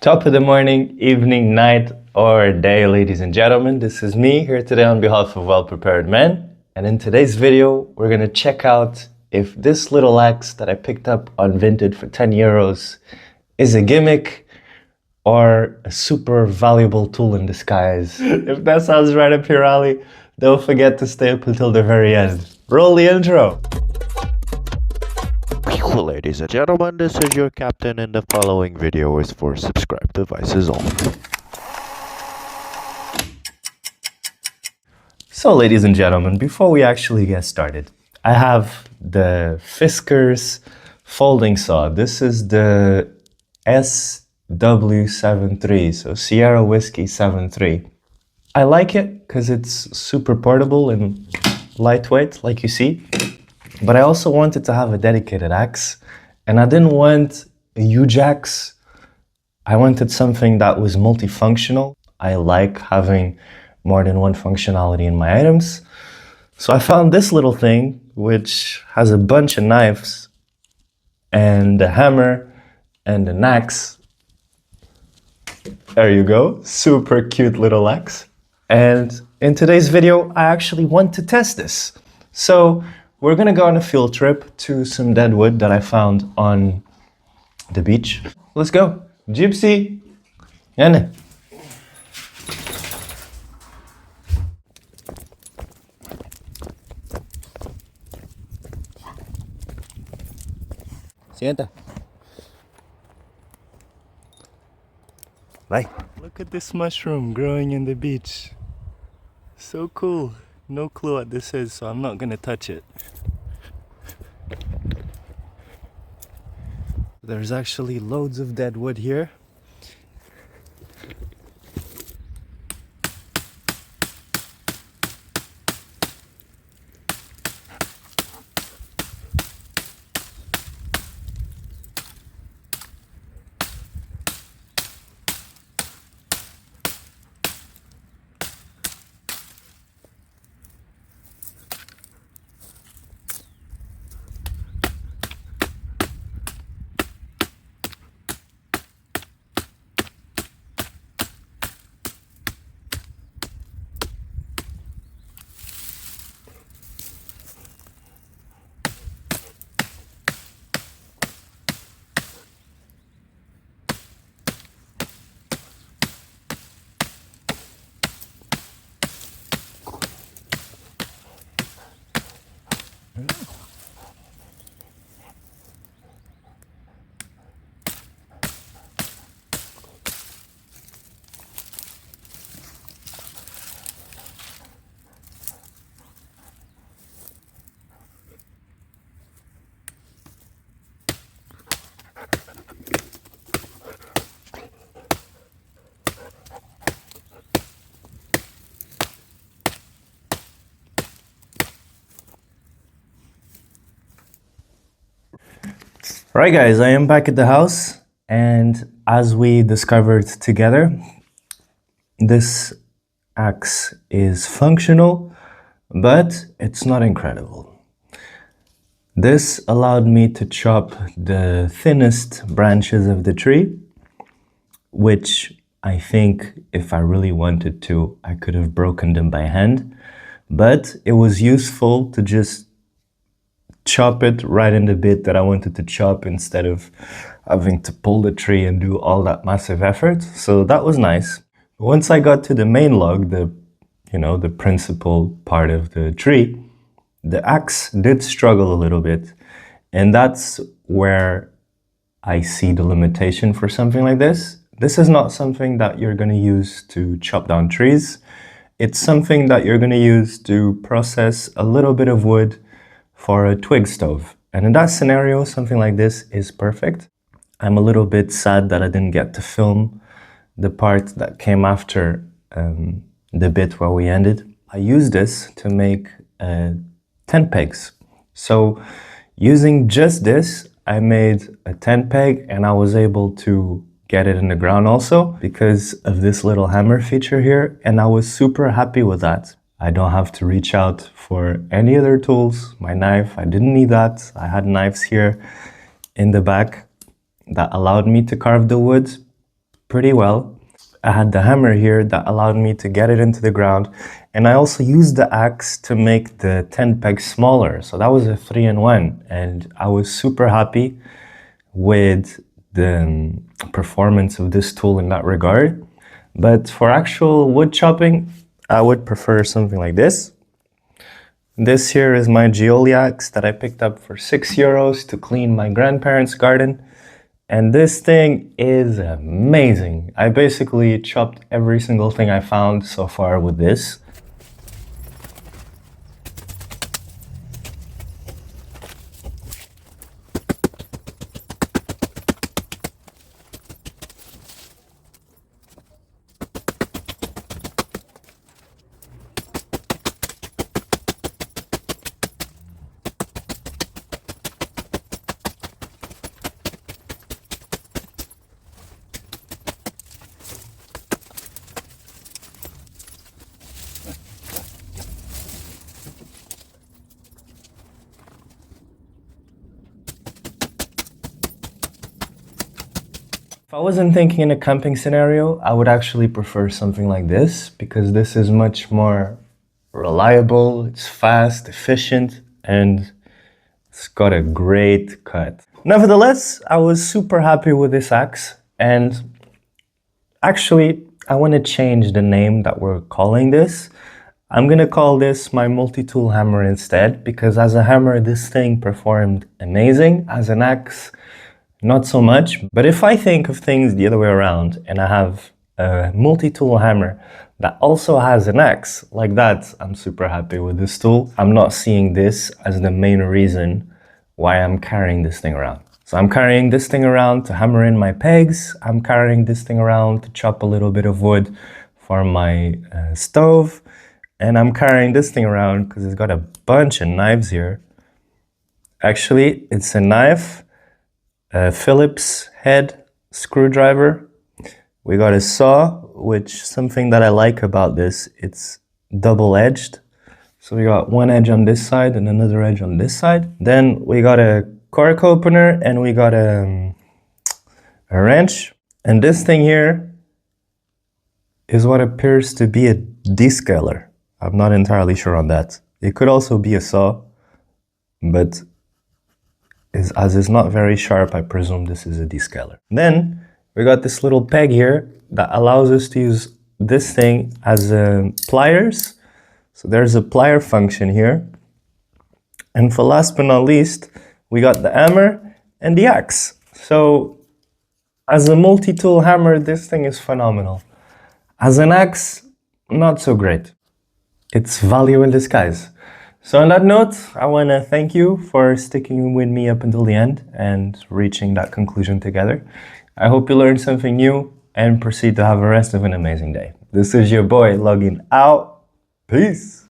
Top of the morning, evening, night, or day, ladies and gentlemen. This is me here today on behalf of Well Prepared Men. And in today's video, we're gonna check out if this little axe that I picked up on Vinted for 10 euros is a gimmick or a super valuable tool in disguise. If that sounds right up your alley, don't forget to stay up until the very end. Roll the intro. Ladies and gentlemen, this is your captain, and the following video is for subscribed devices only. So, ladies and gentlemen, before we actually get started, I have the Fiskars folding saw. This is the SW73, so Sierra Whiskey 73. I like it because it's super portable and lightweight, like you see. But I also wanted to have a dedicated axe, and I didn't want a huge axe. I wanted something that was multifunctional. I like having more than one functionality in my items. So I found this little thing, which has a bunch of knives and a hammer and an axe. There you go, super cute little axe. And in today's video, I actually want to test this. So we're gonna go on a field trip to some dead wood that I found on the beach. Let's go. Gypsy. Yanne. Sienta. Bye. Look at this mushroom growing in the beach. So cool. No clue what this is, so I'm not gonna touch it. There's actually loads of dead wood here. Alright guys, I am back at the house, and as we discovered together, this axe is functional, but it's not incredible. This allowed me to chop the thinnest branches of the tree, which I think if I really wanted to, I could have broken them by hand, but it was useful to just chop it right in the bit that I wanted to chop instead of having to pull the tree and do all that massive effort. So that was nice. Once I got to the main log, the principal part of the tree, the axe did struggle a little bit. And that's where I see the limitation for something like this. This is not something that you're going to use to chop down trees. It's something that you're going to use to process a little bit of wood for a twig stove. And in that scenario, something like this is perfect. I'm a little bit sad that I didn't get to film the part that came after the bit where we ended. I used this to make tent pegs. So using just this, I made a tent peg, and I was able to get it in the ground also because of this little hammer feature here, and I was super happy with that. I don't have to reach out for any other tools. My knife, I didn't need that. I had knives here in the back that allowed me to carve the wood. pretty well. I had the hammer here that allowed me to get it into the ground, and I also used the axe to make the tent peg smaller. So that was a 3-in-1, and I was super happy with the performance of this tool in that regard. But for actual wood chopping, I would prefer something like this. This here is my Geoli axe that I picked up for €6 to clean my grandparents' garden. And this thing is amazing. I basically chopped every single thing I found so far with this. If I wasn't thinking in a camping scenario, I would actually prefer something like this because this is much more reliable, it's fast, efficient, and it's got a great cut. Nevertheless, I was super happy with this axe, and actually, I want to change the name that we're calling this. I'm gonna call this my multi-tool hammer instead, because as a hammer, this thing performed amazing. As an axe, not so much. But if I think of things the other way around and I have a multi-tool hammer that also has an axe, like that, I'm super happy with this tool. I'm not seeing this as the main reason why I'm carrying this thing around. So I'm carrying this thing around to hammer in my pegs. I'm carrying this thing around to chop a little bit of wood for my stove. And I'm carrying this thing around because it's got a bunch of knives here. Actually, it's a knife, a Phillips head screwdriver. We got a saw, which something that I like about this, it's double-edged. So we got one edge on this side and another edge on this side. Then we got a cork opener and we got a wrench. And this thing here is what appears to be a descaler. I'm not entirely sure on that. It could also be a saw, but as it's not very sharp, I presume this is a descaler. Then we got this little peg here that allows us to use this thing as pliers. So there's a plier function here. And for last but not least, we got the hammer and the axe. So as a multi-tool hammer, this thing is phenomenal. As an axe, not so great. It's value in disguise. So on that note, I want to thank you for sticking with me up until the end and reaching that conclusion together. I hope you learned something new and proceed to have the rest of an amazing day. This is your boy logging out. Peace.